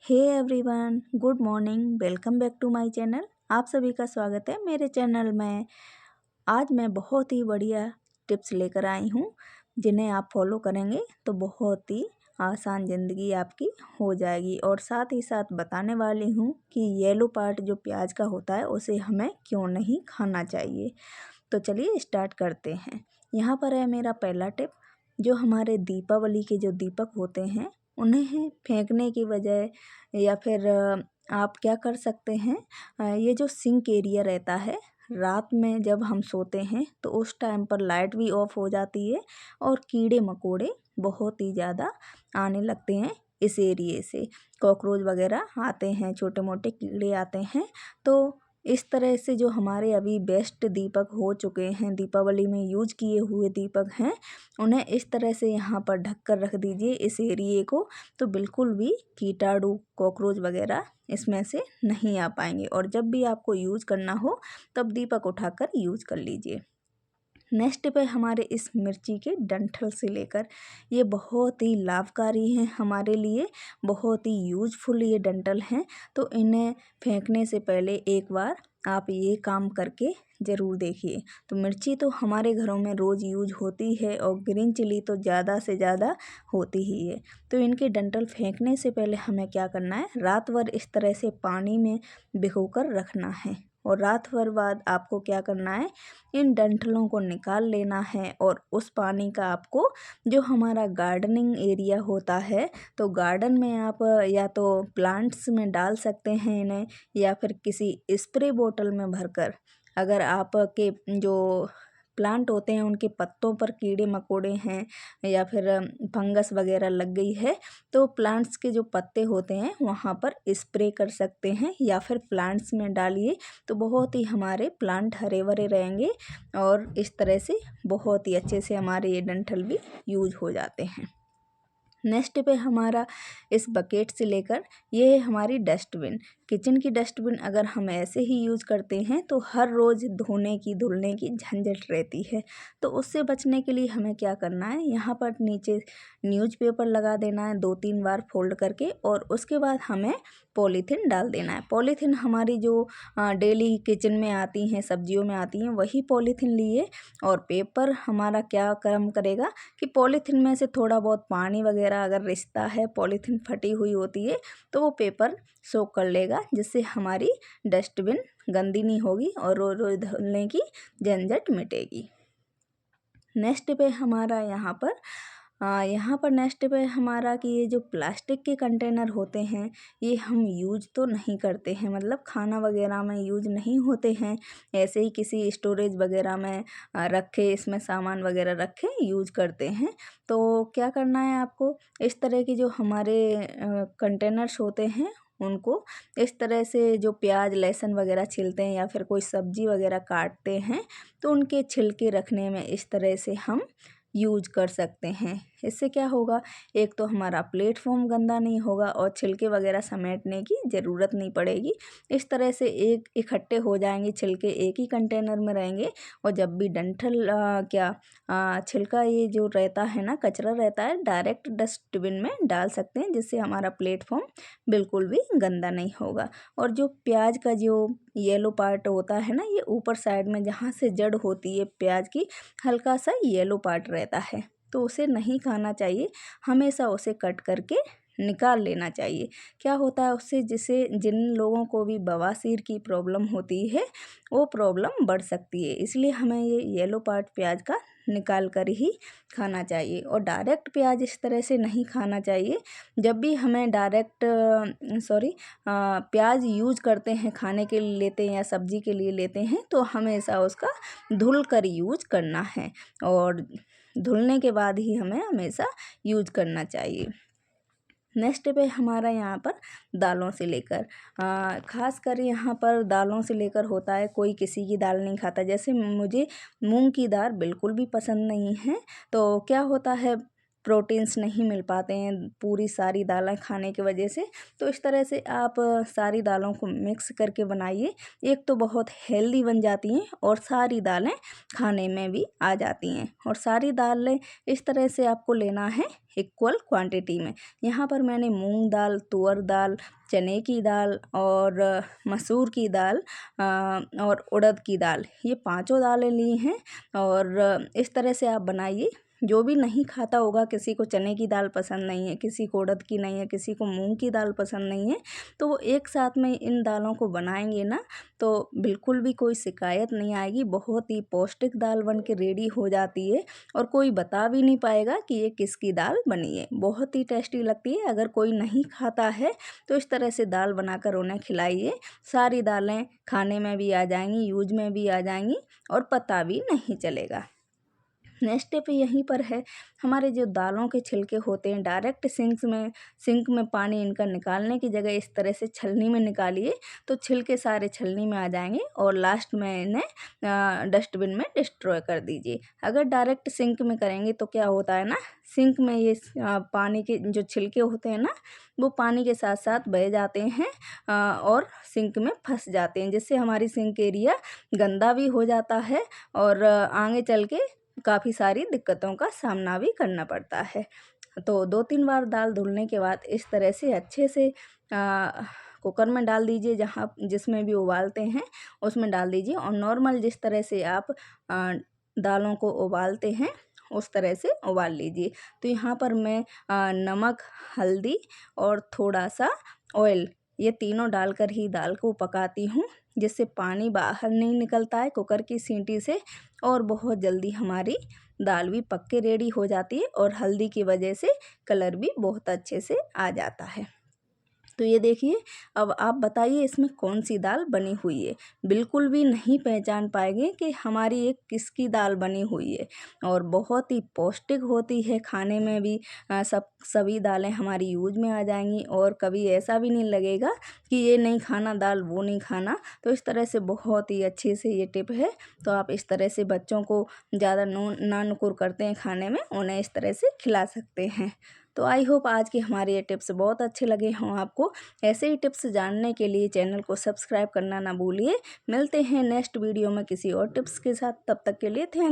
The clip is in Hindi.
Hey everyone, good morning. Welcome back to my channel. आप सभी का स्वागत है मेरे चैनल में। आज मैं बहुत ही बढ़िया टिप्स लेकर आई हूँ जिन्हें आप फॉलो करेंगे तो बहुत ही आसान ज़िंदगी आपकी हो जाएगी। और साथ ही साथ बताने वाली हूँ कि येलो पार्ट जो प्याज का होता है उसे हमें क्यों नहीं खाना चाहिए। तो चलिए स्टार्ट करते हैं। यहाँ पर है मेरा पहला टिप। जो हमारे दीपावली के जो दीपक होते हैं उन्हें फेंकने की बजाय या फिर आप क्या कर सकते हैं, ये जो सिंक एरिया रहता है, रात में जब हम सोते हैं तो उस टाइम पर लाइट भी ऑफ हो जाती है और कीड़े मकोड़े बहुत ही ज़्यादा आने लगते हैं। इस एरिए से कॉकरोच वगैरह आते हैं, छोटे मोटे कीड़े आते हैं। तो इस तरह से जो हमारे अभी बेस्ट दीपक हो चुके हैं, दीपावली में यूज किए हुए दीपक हैं, उन्हें इस तरह से यहाँ पर ढक कर रख दीजिए इस एरिए को। तो बिल्कुल भी कीटाणु कॉकरोच वगैरह इसमें से नहीं आ पाएंगे। और जब भी आपको यूज़ करना हो तब दीपक उठाकर यूज़ कर लीजिए। नेक्स्ट पे हमारे इस मिर्ची के डंठल से लेकर ये बहुत ही लाभकारी हैं हमारे लिए, बहुत ही यूजफुल ये डंठल हैं। तो इन्हें फेंकने से पहले एक बार आप ये काम करके ज़रूर देखिए। तो मिर्ची तो हमारे घरों में रोज़ यूज होती है और ग्रीन चिली तो ज़्यादा से ज़्यादा होती ही है। तो इनके डंठल फेंकने से पहले हमें क्या करना है, रात भर इस तरह से पानी में भिगो कर रखना है। और रात भर बाद आपको क्या करना है, इन डंठलों को निकाल लेना है। और उस पानी का आपको जो हमारा गार्डनिंग एरिया होता है, तो गार्डन में आप या तो प्लांट्स में डाल सकते हैं इन्हें, या फिर किसी स्प्रे बोतल में भरकर। अगर आपके जो प्लांट होते हैं उनके पत्तों पर कीड़े मकोड़े हैं या फिर फंगस वगैरह लग गई है, तो प्लांट्स के जो पत्ते होते हैं वहाँ पर स्प्रे कर सकते हैं या फिर प्लांट्स में डालिए। तो बहुत ही हमारे प्लांट हरे भरे रहेंगे और इस तरह से बहुत ही अच्छे से हमारे ये डंठल भी यूज हो जाते हैं। नेक्स्ट पे हमारा इस बकेट से लेकर ये है हमारी डस्टबिन। किचन की डस्टबिन अगर हम ऐसे ही यूज़ करते हैं तो हर रोज़ धोने की धुलने की झंझट रहती है। तो उससे बचने के लिए हमें क्या करना है, यहाँ पर नीचे न्यूज़पेपर लगा देना है 2-3 बार फोल्ड करके, और उसके बाद हमें पॉलीथीन डाल देना है। पॉलीथीन हमारी जो डेली किचन में आती हैं, सब्जियों में आती हैं, वही पॉलीथीन लिए। और पेपर हमारा क्या काम करेगा कि पॉलीथीन में से थोड़ा बहुत पानी वगैरह अगर रिसता है, पॉलीथीन फटी हुई होती है, तो वो पेपर सोख कर लेगा, जिससे हमारी डस्टबिन गंदी नहीं होगी और रोज रोज धुलने की झंझट मिटेगी। नेक्स्ट पे हमारा यहाँ पर नेक्स्ट पे हमारा कि ये जो प्लास्टिक के कंटेनर होते हैं ये हम यूज तो नहीं करते हैं, मतलब खाना वगैरह में यूज नहीं होते हैं। ऐसे ही किसी स्टोरेज वगैरह में रखे, इसमें सामान वगैरह रखे यूज करते हैं। तो क्या करना है आपको, इस तरह के जो हमारे कंटेनर्स होते हैं उनको इस तरह से, जो प्याज लहसुन वगैरह छिलते हैं या फिर कोई सब्जी वगैरह काटते हैं, तो उनके छिलके रखने में इस तरह से हम यूज कर सकते हैं। इससे क्या होगा, एक तो हमारा प्लेटफॉर्म गंदा नहीं होगा और छिलके वगैरह समेटने की ज़रूरत नहीं पड़ेगी। इस तरह से एक इकट्ठे हो जाएंगे, छिलके एक ही कंटेनर में रहेंगे। और जब भी डंठल छिलका ये जो रहता है ना, कचरा रहता है, डायरेक्ट डस्टबिन में डाल सकते हैं, जिससे हमारा प्लेटफॉर्म बिल्कुल भी गंदा नहीं होगा। और जो प्याज का जो येलो पार्ट होता है ना, ये ऊपर साइड में जहाँ से जड़ होती है प्याज की, हल्का सा येलो पार्ट रहता है, तो उसे नहीं खाना चाहिए। हमेशा उसे कट करके निकाल लेना चाहिए। क्या होता है उससे, जिसे जिन लोगों को भी बवासीर की प्रॉब्लम होती है वो प्रॉब्लम बढ़ सकती है। इसलिए हमें ये येलो पार्ट प्याज का निकाल कर ही खाना चाहिए। और डायरेक्ट प्याज इस तरह से नहीं खाना चाहिए। जब भी हमें डायरेक्ट प्याज यूज करते हैं, खाने के लिए लेते हैं या सब्जी के लिए लेते हैं, तो हमेशा उसका धुल कर यूज करना है। और धुलने के बाद ही हमें हमेशा यूज करना चाहिए। नेक्स्ट पे हमारा यहाँ पर दालों से लेकर ख़ास कर यहाँ पर दालों से लेकर होता है, कोई किसी की दाल नहीं खाता। जैसे मुझे मूंग की दाल बिल्कुल भी पसंद नहीं है। तो क्या होता है, प्रोटीन्स नहीं मिल पाते हैं पूरी सारी दालें खाने की वजह से। तो इस तरह से आप सारी दालों को मिक्स करके बनाइए। एक तो बहुत हेल्दी बन जाती हैं और सारी दालें खाने में भी आ जाती हैं। और सारी दालें इस तरह से आपको लेना है इक्वल क्वांटिटी में। यहाँ पर मैंने मूंग दाल, तुअर दाल, चने की दाल और मसूर की दाल और उड़द की दाल, ये पांचों दालें ली हैं। और इस तरह से आप बनाइए। जो भी नहीं खाता होगा, किसी को चने की दाल पसंद नहीं है, किसी को उड़द की नहीं है, किसी को मूंग की दाल पसंद नहीं है, तो वो एक साथ में इन दालों को बनाएंगे ना तो बिल्कुल भी कोई शिकायत नहीं आएगी। बहुत ही पौष्टिक दाल बन के रेडी हो जाती है और कोई बता भी नहीं पाएगा कि ये किसकी दाल बनी है। बहुत ही टेस्टी लगती है। अगर कोई नहीं खाता है तो इस तरह से दाल बनाकर उन्हें खिलाइए। सारी दालें खाने में भी आ जाएंगी, यूज में भी आ जाएंगी और पता भी नहीं चलेगा। नेक्स्ट स्टेप यहीं पर है, हमारे जो दालों के छिलके होते हैं डायरेक्ट सिंक में पानी इनका निकालने की जगह इस तरह से छलनी में निकालिए तो छिलके सारे छलनी में आ जाएंगे और लास्ट में इन्हें डस्टबिन में डिस्ट्रॉय कर दीजिए। अगर डायरेक्ट सिंक में करेंगे तो क्या होता है ना, सिंक में ये पानी के जो छिलके होते हैं ना वो पानी के साथ साथ बह जाते हैं और सिंक में फंस जाते हैं, जिससे हमारी सिंक एरिया गंदा भी हो जाता है और आगे चल के काफ़ी सारी दिक्कतों का सामना भी करना पड़ता है। तो 2-3 बार दाल धुलने के बाद इस तरह से अच्छे से कुकर में डाल दीजिए, जहाँ जिसमें भी उबालते हैं उसमें डाल दीजिए और नॉर्मल जिस तरह से आप दालों को उबालते हैं उस तरह से उबाल लीजिए। तो यहाँ पर मैं नमक, हल्दी और थोड़ा सा ऑयल, ये तीनों डालकर ही दाल को पकाती हूँ, जिससे पानी बाहर नहीं निकलता है कुकर की सीटी से और बहुत जल्दी हमारी दाल भी पक के रेडी हो जाती है और हल्दी की वजह से कलर भी बहुत अच्छे से आ जाता है। तो ये देखिए, अब आप बताइए इसमें कौन सी दाल बनी हुई है। बिल्कुल भी नहीं पहचान पाएंगे कि हमारी एक किसकी दाल बनी हुई है और बहुत ही पौष्टिक होती है खाने में भी। सभी दालें हमारी यूज में आ जाएंगी और कभी ऐसा भी नहीं लगेगा कि ये नहीं खाना दाल, वो नहीं खाना। तो इस तरह से बहुत ही अच्छे से ये टिप है। तो आप इस तरह से बच्चों को ज़्यादा ना नुकुर करते हैं खाने में, उन्हें इस तरह से खिला सकते हैं। तो आई होप आज की हमारी ये टिप्स बहुत अच्छे लगे हों आपको। ऐसे ही टिप्स जानने के लिए चैनल को सब्सक्राइब करना ना भूलिए। मिलते हैं नेक्स्ट वीडियो में किसी और टिप्स के साथ, तब तक के लिए थैंक